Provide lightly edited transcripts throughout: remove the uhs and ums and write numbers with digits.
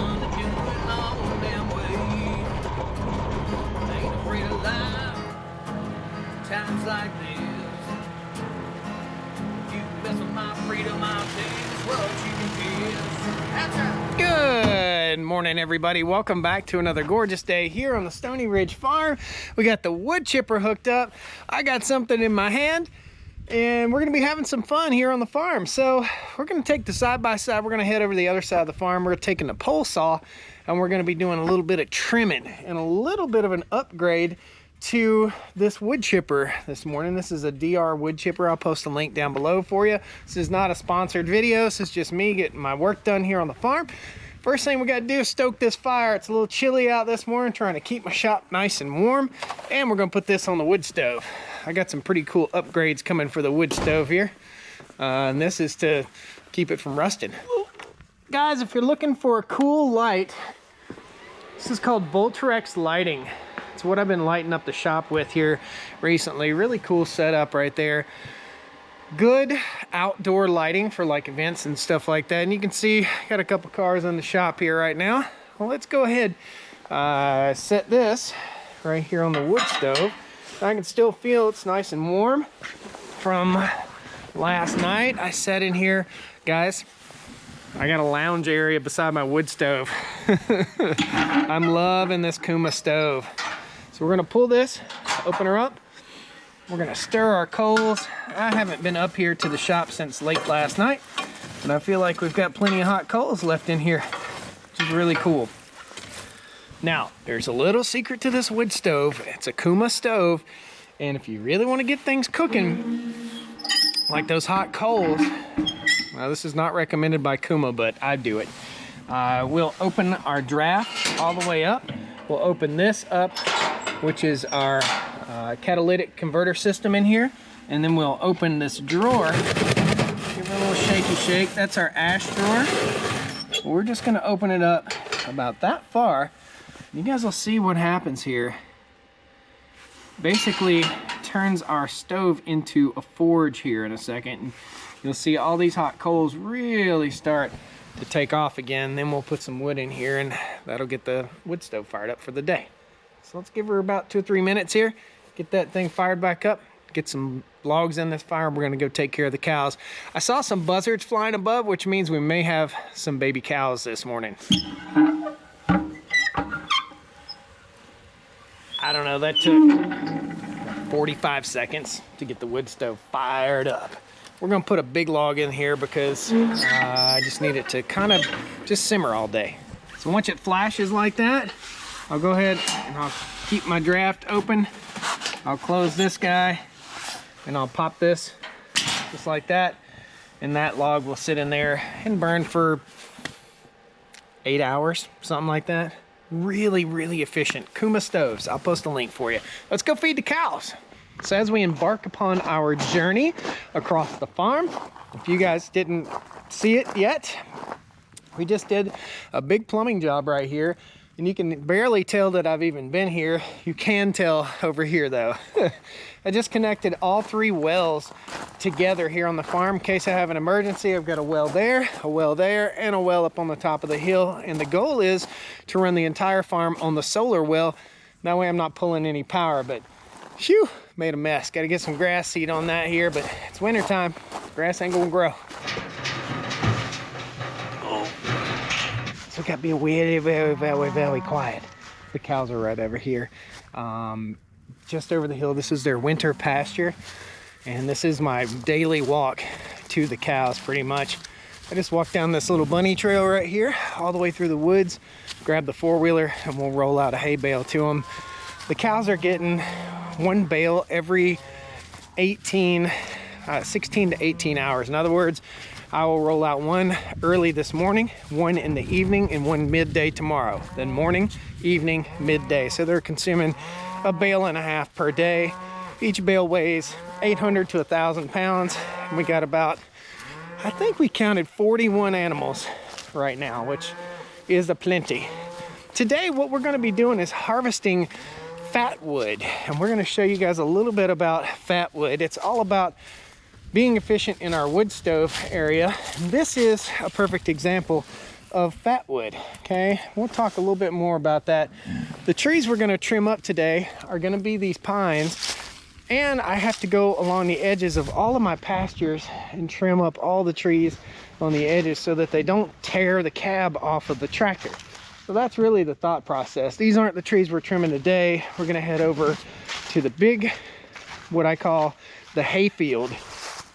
done to do it my own damn way. Ain't afraid of life, times like this. If you mess with my freedom, I'll tell you what you can kiss. That's right. Good morning, everybody. Welcome back to another gorgeous day here on the Stoney Ridge Farm. We got the wood chipper hooked up. I got something in my hand, and we're gonna be having some fun here on the farm. So we're gonna take the side-by-side. We're gonna head over to the other side of the farm. We're taking the pole saw, and we're gonna be doing a little bit of trimming and a little bit of an upgrade to this wood chipper this morning. This is a DR wood chipper. I'll post a link down below for you. This is not a sponsored video. This is just me getting my work done here on the farm. First thing we got to do is stoke this fire. It's a little chilly out this morning, trying to keep my shop nice and warm. And we're going to put this on the wood stove. I got some pretty cool upgrades coming for the wood stove here. And this is to keep it from rusting. Guys, if you're looking for a cool light, this is called Voltarex lighting. It's what I've been lighting up the shop with here recently. Really cool setup right there. Good outdoor lighting for like events and stuff like that. And you can see, got a couple cars in the shop here right now. Well, let's go ahead, set this right here on the wood stove. I can still feel it's nice and warm from last night. I sat in here, guys. I got a lounge area beside my wood stove. I'm loving this Kuma stove. So we're gonna pull this, open her up. We're gonna stir our coals. I haven't been up here to the shop since late last night, but I feel like we've got plenty of hot coals left in here, which is really cool. Now, there's a little secret to this wood stove. It's a Kuma stove, and if you really wanna get things cooking, like those hot coals, now this is not recommended by Kuma, but I do it. We'll open our draft all the way up. We'll open this up, which is our catalytic converter system in here. And then we'll open this drawer. Give it a little shaky shake. That's our ash drawer. We're just gonna open it up about that far. You guys will see what happens here. Basically turns our stove into a forge here in a second. And you'll see all these hot coals really start to take off again. Then we'll put some wood in here, and that'll get the wood stove fired up for the day. So let's give her about 2 or 3 minutes here, get that thing fired back up, get some logs in this fire. We're gonna go take care of the cows. I saw some buzzards flying above, which means we may have some baby cows this morning. I don't know, that took 45 seconds to get the wood stove fired up. We're gonna put a big log in here because I just need it to kind of just simmer all day. So once it flashes like that, I'll go ahead and I'll keep my draft open. I'll close this guy and I'll pop this just like that. And that log will sit in there and burn for 8 hours, something like that. Really, really efficient. Kuma stoves. I'll post a link for you. Let's go feed the cows. So as we embark upon our journey across the farm, if you guys didn't see it yet, we just did a big plumbing job right here. And you can barely tell that I've even been here. You can tell over here though. I just connected all 3 wells together here on the farm in case I have an emergency. I've got a well there, and a well up on the top of the hill. And the goal is to run the entire farm on the solar well. That way I'm not pulling any power, but phew, made a mess. Got to get some grass seed on that here, but it's winter time. Grass ain't gonna grow. So got to be very, very, very, very quiet. The cows are right over here. Just over the hill, this is their winter pasture. And this is my daily walk to the cows pretty much. I just walk down this little bunny trail right here, all the way through the woods, grab the 4-wheeler, and we'll roll out a hay bale to them. The cows are getting 1 bale every 16 to 18 hours. In other words, I will roll out 1 early this morning, 1 in the evening, and 1 midday tomorrow. Then morning, evening, midday. So they're consuming 1.5 bales per day. Each bale weighs 800 to 1,000 pounds. And we got about, I think we counted 41 animals right now, which is a plenty. Today, what we're gonna be doing is harvesting fat wood. And we're gonna show you guys a little bit about fat wood. It's all about being efficient in our wood stove area. This is a perfect example of fatwood. Okay, we'll talk a little bit more about that. The trees we're going to trim up today are going to be these pines, and I have to go along the edges of all of my pastures and trim up all the trees on the edges so that they don't tear the cab off of the tractor. So that's really the thought process. These aren't the trees we're trimming today. We're going to head over to the big, what I call the hay field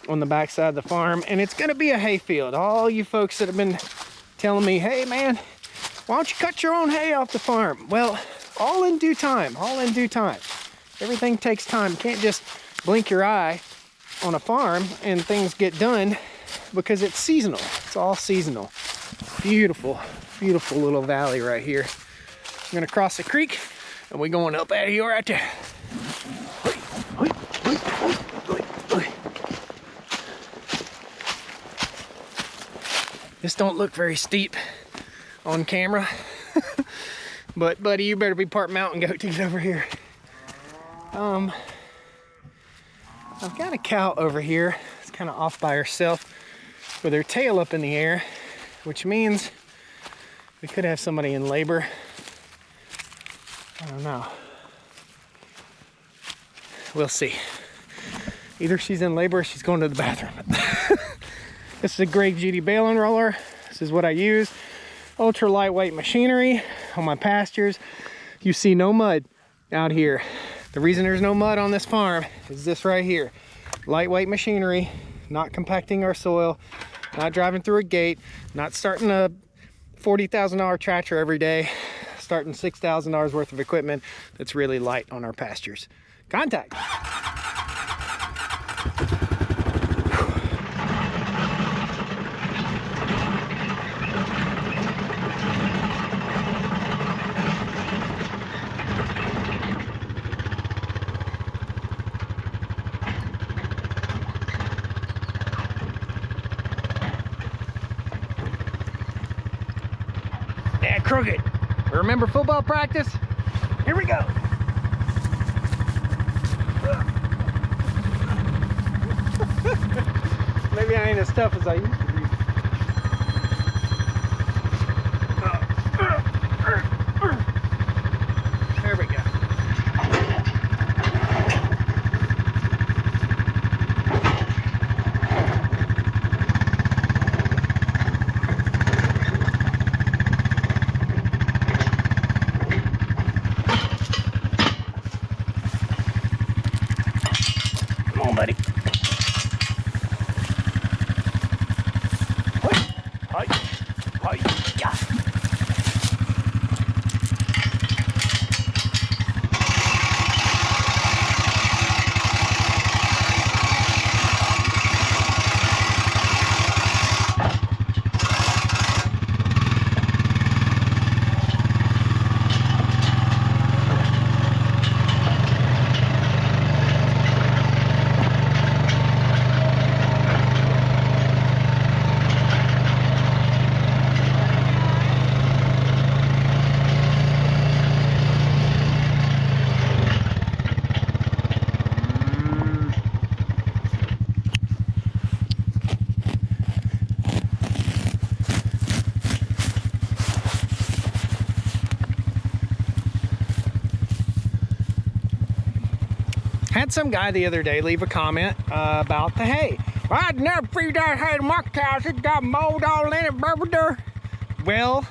on the backside of the farm, and it's going to be a hay field. All you folks that have been telling me, hey man, why don't you cut your own hay off the farm? Well, all in due time, all in due time. Everything takes time. You can't just blink your eye on a farm and things get done, because it's seasonal. It's all seasonal. Beautiful, beautiful little valley right here. I'm gonna cross the creek and we're going up out of here right there. This don't look very steep on camera, but buddy, you better be part mountain goat to get over here. I've got a cow over here. It's kind of off by herself with her tail up in the air, which means we could have somebody in labor. I don't know. We'll see. Either she's in labor or she's going to the bathroom. This is a Greg GD bale unroller. This is what I use. Ultra lightweight machinery on my pastures. You see no mud out here. The reason there's no mud on this farm is this right here. Lightweight machinery, not compacting our soil, not driving through a gate, not starting a $40,000 tractor every day, starting $6,000 worth of equipment that's really light on our pastures. Contact. Yeah, crooked. Remember football practice? Here we go. Maybe I ain't as tough as I used to be. There we go. Come on, buddy. Had some guy the other day leave a comment about the hay. I'd never feed that hay to my cows. It got mold all in it, brother. Well,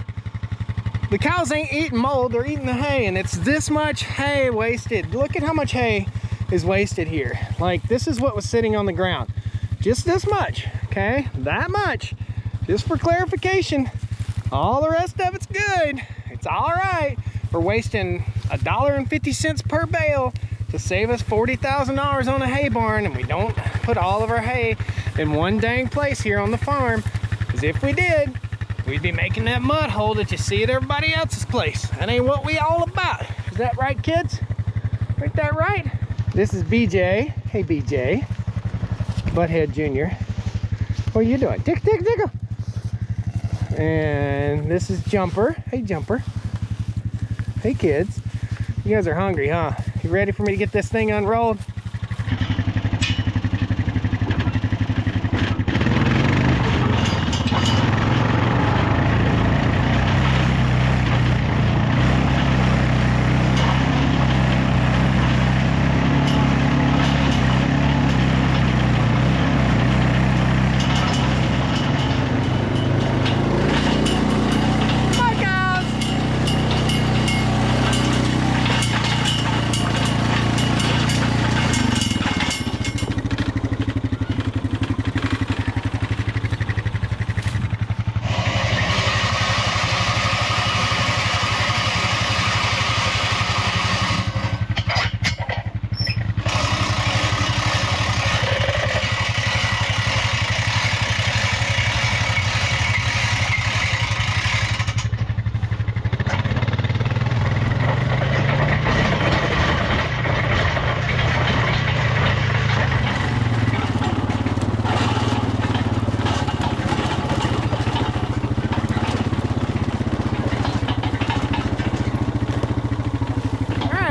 the cows ain't eating mold, they're eating the hay, and it's this much hay wasted. Look at how much hay is wasted here. Like, this is what was sitting on the ground. Just this much, okay? That much. Just for clarification. All the rest of it's good. It's all right. We're wasting $1.50 per bale to save us $40,000 on a hay barn, and we don't put all of our hay in one dang place here on the farm. Because if we did, we'd be making that mud hole that you see at everybody else's place. That ain't what we all about. Is that right, kids? Ain't that right? This is BJ. Hey, BJ. Butthead Jr. What are you doing? Tick, tick, tickle. And this is Jumper. Hey, Jumper. Hey, kids. You guys are hungry, huh? You ready for me to get this thing unrolled?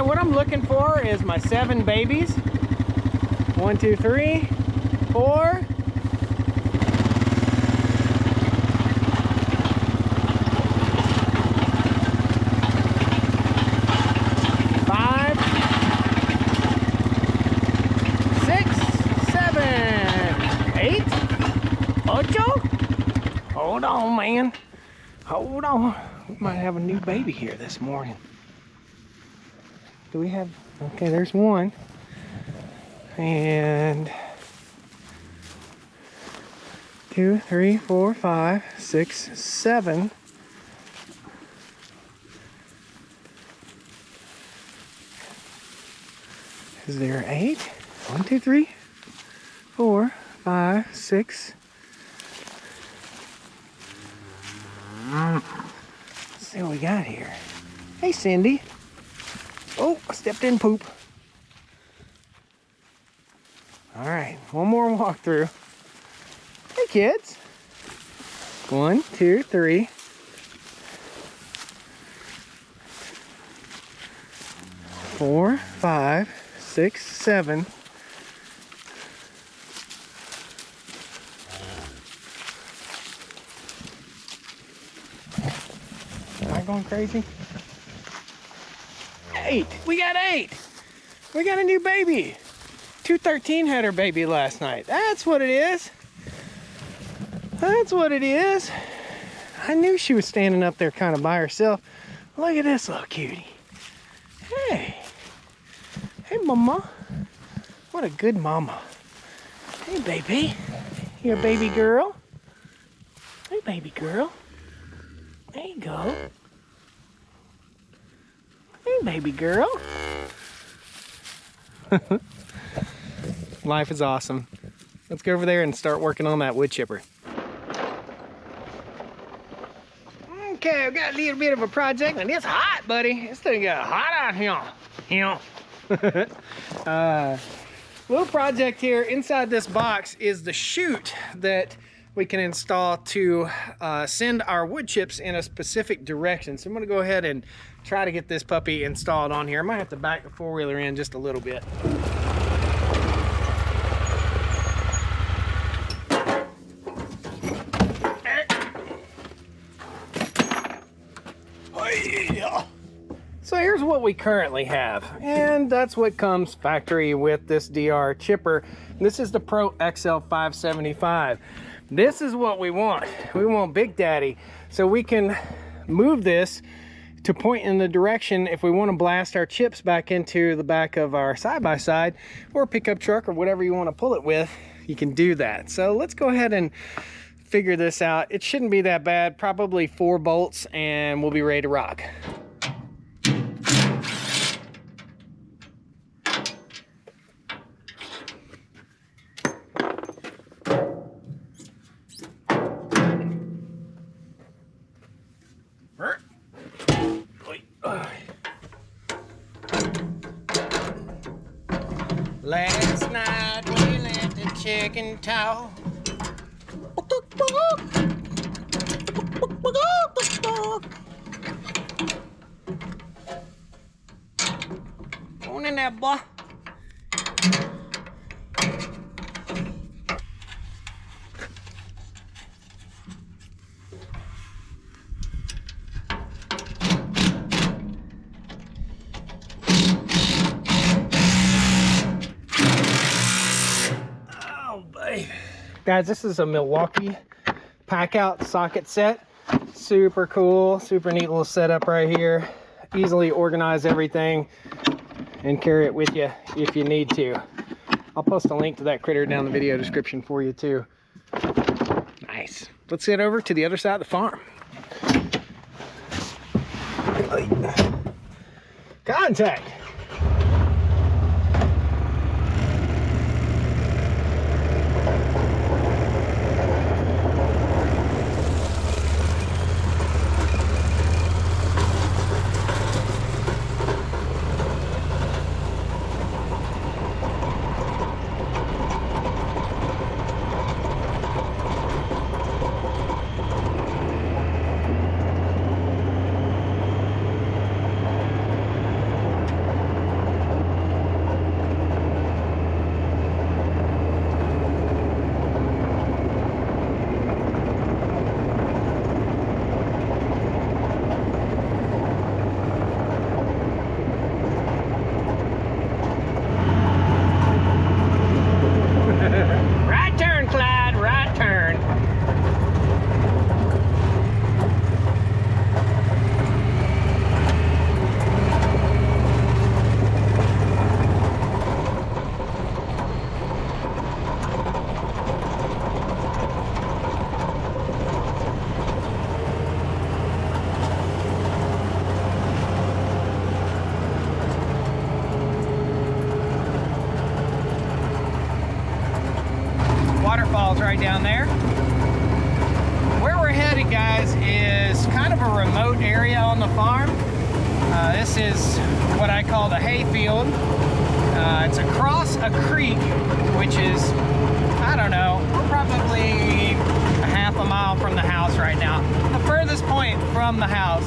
what I'm looking for is my 7 babies. 1, 2, 3, 4. 5, 6, 7, 8, 8. Hold on, man. Hold on. We might have a new baby here this morning. Do we have? Okay, there's one. And 2, 3, 4, 5, 6, 7. Is there 8? 1, 2, 3, 4, 5, 6. Let's see what we got here. Hey, Cindy. Oh, I stepped in poop. All right, one more walkthrough. Hey, kids. 1, 2, 3. 4, 5, 6, 7. Am I going crazy? 8. We got 8. We got a new baby. 213 had her baby last night. That's what it is. That's what it is. I knew she was standing up there kind of by herself. Look at this little cutie. Hey. Hey, mama. What a good mama. Hey, baby. You're a baby girl. Hey, baby girl. There you go. Hey, baby girl. Life is awesome. Let's go over there and start working on that wood chipper. Okay, I've got a little bit of a project, and it's hot, buddy. It's gonna get hot out here. Little project here inside this box is the chute that we can install to send our wood chips in a specific direction. So I'm gonna go ahead and try to get this puppy installed on here. I might have to back the four-wheeler in just a little bit. So here's what we currently have, and that's what comes factory with this DR chipper. This is the Pro XL 575. This is what we want. We want Big Daddy, so we can move this to point in the direction if we want to blast our chips back into the back of our side-by-side or pickup truck or whatever you want to pull it with. You can do that. So let's go ahead and figure this out. It shouldn't be that bad. Probably 4 bolts and we'll be ready to rock. Last night we let the chicken talk. On in there, boy. Guys, this is a Milwaukee pack out socket set. Super cool, super neat little setup right here. Easily organize everything and carry it with you if you need to. I'll post a link to that critter down in the video description for you too. Nice. Let's head over to the other side of the farm. Contact. right down there. Where we're headed, guys, is kind of a remote area on the farm. This is what I call the hay field. It's across a creek, which is, I don't know, we're probably a half a mile from the house right now. The furthest point from the house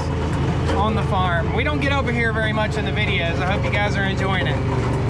on the farm. We don't get over here very much in the videos. I hope you guys are enjoying it.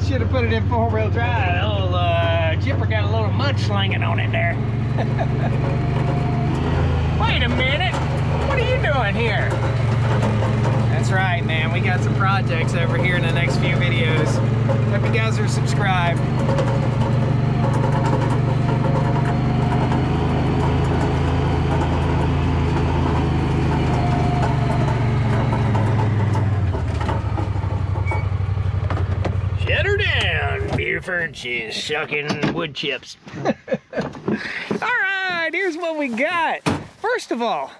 Should have put it in four-wheel drive. The old chipper got a little mudslinging on it there. Wait a minute. What are you doing here? That's right, man. We got some projects over here in the next few videos. Hope you guys are subscribed. She's sucking wood chips. All right, here's what we got. First of all,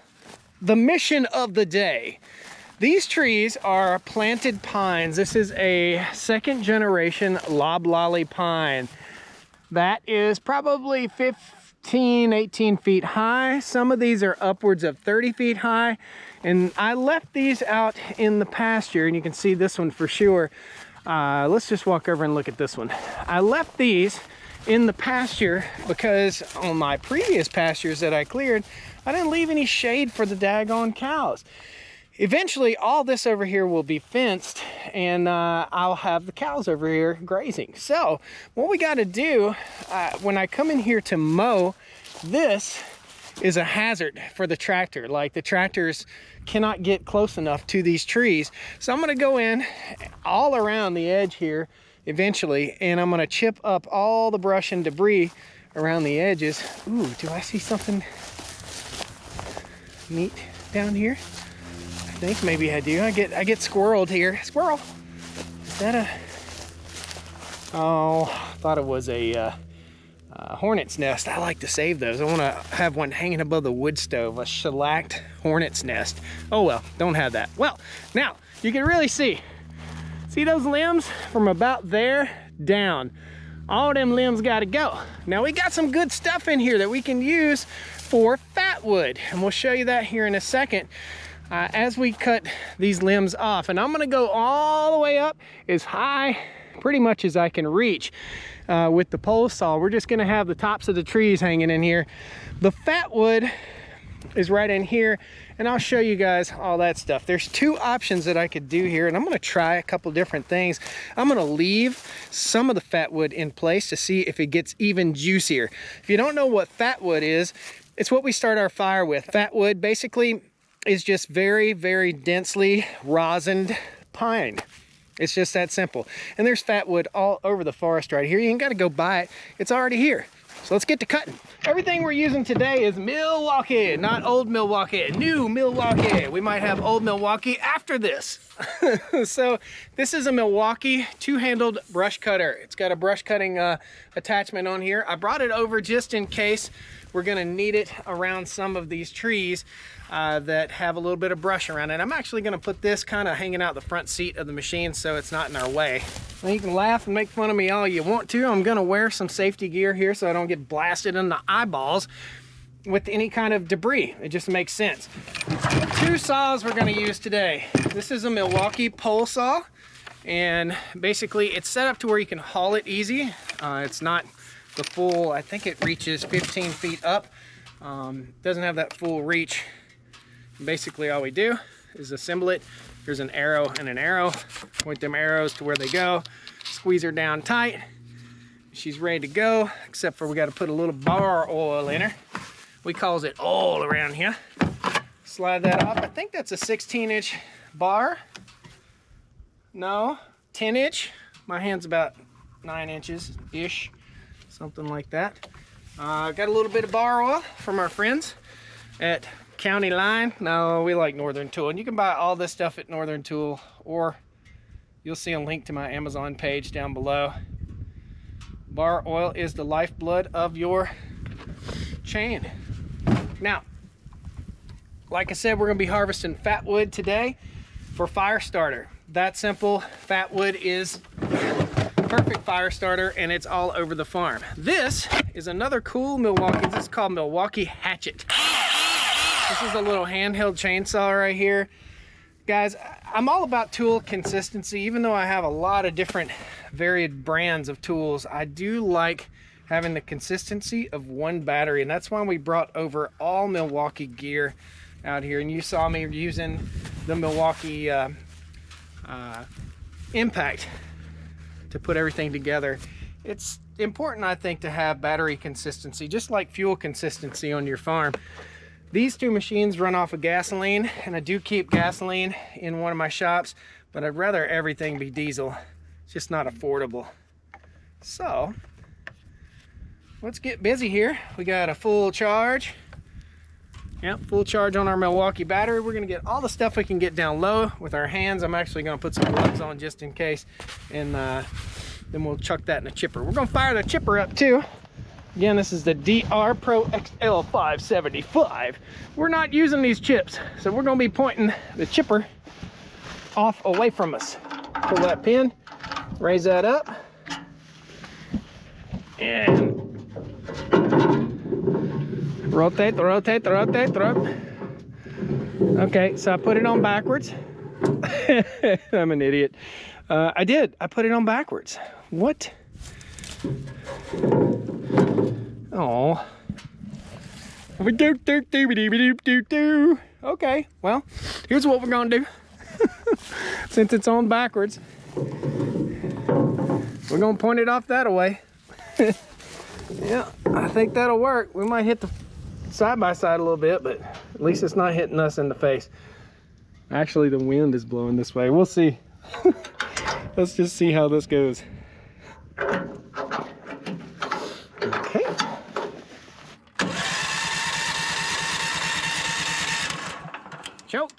the mission of the day. These trees are planted pines. This is a second generation loblolly pine that is probably 15, 18 feet high. Some of these are upwards of 30 feet high. And I left these out in the pasture, and you can see this one for sure. Let's just walk over and look at this one. I left these in the pasture because on my previous pastures that I cleared, I didn't leave any shade for the daggone cows. Eventually, all this over here will be fenced, and I'll have the cows over here grazing. So what we got to do when I come in here to mow, this is a hazard for the tractor. Like, the tractors cannot get close enough to these trees. So I'm gonna go in all around the edge here eventually, and I'm gonna chip up all the brush and debris around the edges. Ooh, do I see something neat down here? I think maybe I do. I get squirreled here. Squirrel. Is that a... Oh, I thought it was a hornet's nest. I like to save those. I want to have one hanging above the wood stove, a shellacked hornet's nest. Oh well, don't have that. Well, now you can really see those limbs from about there down. All them limbs got to go. Now we got some good stuff in here that we can use for fat wood, and we'll show you that here in a second as we cut these limbs off. And I'm going to go all the way up as high pretty much as I can reach. With the pole saw, we're just gonna have the tops of the trees hanging in here. The fat wood is right in here, and I'll show you guys all that stuff. There's two options that I could do here, and I'm gonna try a couple different things. I'm gonna leave some of the fat wood in place to see if it gets even juicier. If you don't know what fat wood is, it's what we start our fire with. Fat wood basically is just very, very densely rosined pine. It's just that simple. And there's fat wood all over the forest right here. You ain't got to go buy it. It's already here. So let's get to cutting. Everything we're using today is Milwaukee, not old Milwaukee, new Milwaukee. We might have old Milwaukee after this. So this is a Milwaukee two-handled brush cutter. It's got a brush cutting attachment on here. I brought it over just in case we're gonna need it around some of these trees that have a little bit of brush around it. I'm actually gonna put this kind of hanging out the front seat of the machine so it's not in our way. Now you can laugh and make fun of me all you want to. I'm gonna wear some safety gear here so I don't get blasted in the eyeballs with any kind of debris. It just makes sense. Two saws we're gonna use today. This is a Milwaukee pole saw, and basically it's set up to where you can haul it easy. It's not the full, I think it reaches 15 feet up. Doesn't have that full reach. Basically all we do is assemble it. Here's an arrow and an arrow. Point them arrows to where they go. Squeeze her down tight. She's ready to go, except for we got to put a little bar oil in her. We calls it oil around here. Slide that off. I think that's a 16-inch bar. No, 10-inch. My hand's about 9 inches-ish, something like that. Got a little bit of bar oil from our friends at County Line. No, we like Northern Tool, and you can buy all this stuff at Northern Tool or you'll see a link to my Amazon page down below. Bar oil is the lifeblood of your chain. Now, like I said, we're going to be harvesting fat wood today for fire starter. That simple. Fat wood is perfect fire starter, and it's all over the farm. This is another cool Milwaukee. This is called Milwaukee Hatchet. This is a little handheld chainsaw right here. Guys, I'm all about tool consistency. Even though I have a lot of different varied brands of tools, I do like having the consistency of one battery, and that's why we brought over all Milwaukee gear out here. And you saw me using the Milwaukee Impact to put everything together. It's important, I think, to have battery consistency, just like fuel consistency on your farm. These two machines run off of gasoline, and I do keep gasoline in one of my shops, but I'd rather everything be diesel. It's just not affordable. So let's get busy here. We got a full charge. Yep, full charge on our Milwaukee battery. We're gonna get all the stuff we can get down low with our hands. I'm actually gonna put some gloves on just in case, and then we'll chuck that in the chipper. We're gonna fire the chipper up too. Again, this is the DR Pro XL 575. We're not using these chips, so we're gonna be pointing the chipper off away from us. Pull that pin, raise that up, and rotate. Okay, so I put it on backwards. I'm an idiot. I put it on backwards. What? Oh. Okay, well, here's what we're gonna do. Since it's on backwards, we're gonna point it off that way. Yeah, I think that'll work. We might hit the side by side a little bit, but at least it's not hitting us in the face. Actually, the wind is blowing this way. We'll see. Let's just see how this goes. Okay. Choke.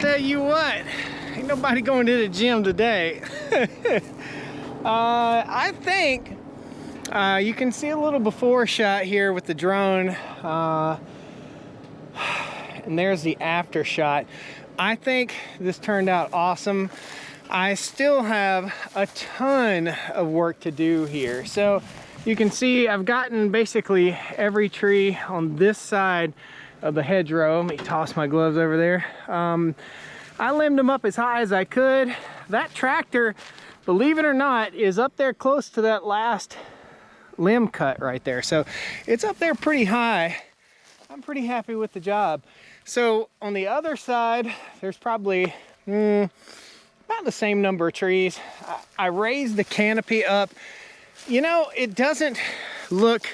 tell you what, ain't nobody going to the gym today. I think you can see a little before shot here with the drone, and there's the after shot. I think this turned out awesome. I still have a ton of work to do here. So you can see I've gotten basically every tree on this side of the hedgerow. Let me toss my gloves over there. I limbed them up as high as I could. That tractor, believe it or not, is up there close to that last limb cut right there. So it's up there pretty high. I'm pretty happy with the job. So on the other side, there's probably about the same number of trees. I raised the canopy up. You know, it doesn't look,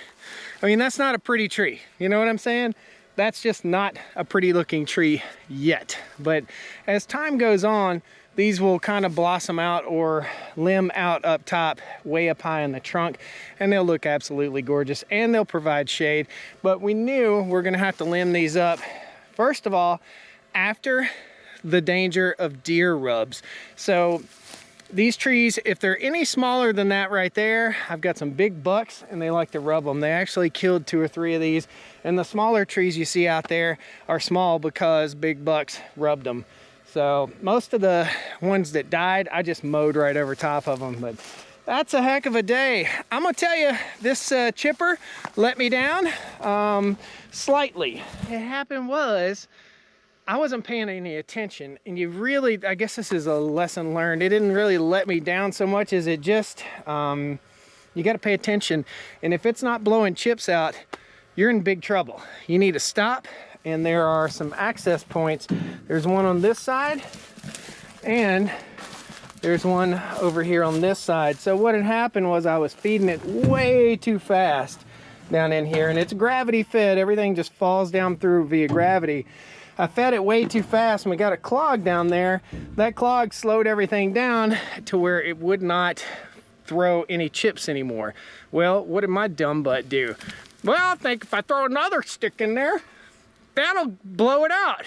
I mean, that's not a pretty tree. You know what I'm saying? That's just not a pretty looking tree yet. But as time goes on, these will kind of blossom out or limb out up top, way up high in the trunk, and they'll look absolutely gorgeous, and they'll provide shade. But we knew we're gonna have to limb these up, first of all, after the danger of deer rubs. So these trees, if they're any smaller than that right there, I've got some big bucks and they like to rub them. They actually killed 2 or 3 of these. And the smaller trees you see out there are small because big bucks rubbed them. So most of the ones that died, I just mowed right over top of them. But that's a heck of a day. I'm gonna tell you, this chipper let me down slightly. What happened was, I wasn't paying any attention, and you really, I guess this is a lesson learned. It didn't really let me down so much as it just, you got to pay attention. And if it's not blowing chips out, you're in big trouble. You need to stop, and there are some access points. There's one on this side, and there's one over here on this side. So what had happened was I was feeding it way too fast down in here, and it's gravity fed. Everything just falls down through via gravity. I fed it way too fast and we got a clog down there. That clog slowed everything down to where it would not throw any chips anymore. Well, what did my dumb butt do? Well, I think if I throw another stick in there, that'll blow it out.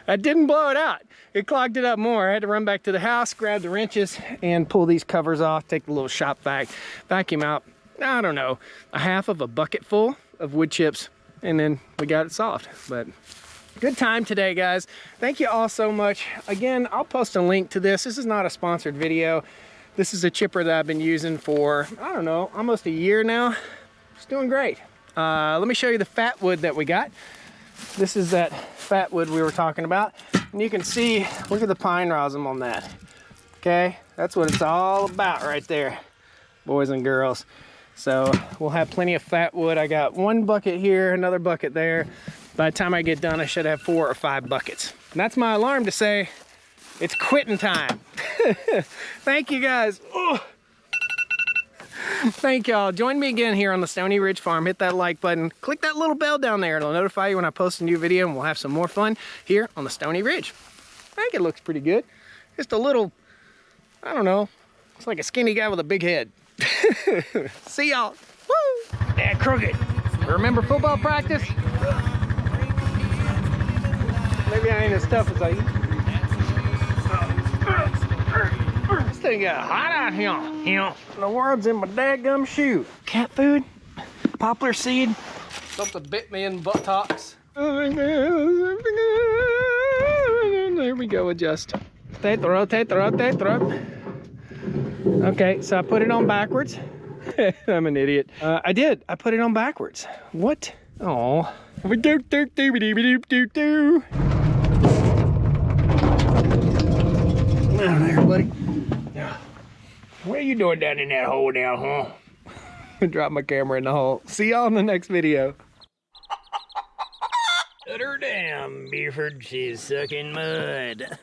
I didn't blow it out. It clogged it up more. I had to run back to the house, grab the wrenches, and pull these covers off, take the little shop vac, vacuum out, I don't know, a half of a bucket full of wood chips, and then we got it solved. But good time today, guys. Thank you all so much. Again, I'll post a link to this. This is not a sponsored video. This is a chipper that I've been using for, I don't know, almost a year now. It's doing great. Let me show you the fat wood that we got. This is that fat wood we were talking about. And you can see, look at the pine rosin on that. Okay, that's what it's all about right there, boys and girls. So we'll have plenty of fat wood. I got 1 bucket here, another bucket there. By the time I get done, I should have 4 or 5 buckets. And that's my alarm to say it's quitting time. Thank you, guys. Oh. Thank y'all. Join me again here on the Stoney Ridge Farm. Hit that like button. Click that little bell down there. It'll notify you when I post a new video, and we'll have some more fun here on the Stoney Ridge. I think it looks pretty good. Just a little, I don't know, it's like a skinny guy with a big head. See y'all. Woo! Dad Crooked. Remember football practice? Maybe I ain't as tough as I used to be. This thing got hot out here. The world's in my dadgum shoe. Cat food, poplar seed. Something bit me in buttocks. There we go, adjust. Rotate. Okay, so I put it on backwards. I'm an idiot. I did. I put it on backwards. What? Oh. Down there, buddy. What are you doing down in that hole now, huh? Drop my camera in the hole. See y'all in the next video. Put her down, Buford. She's sucking mud.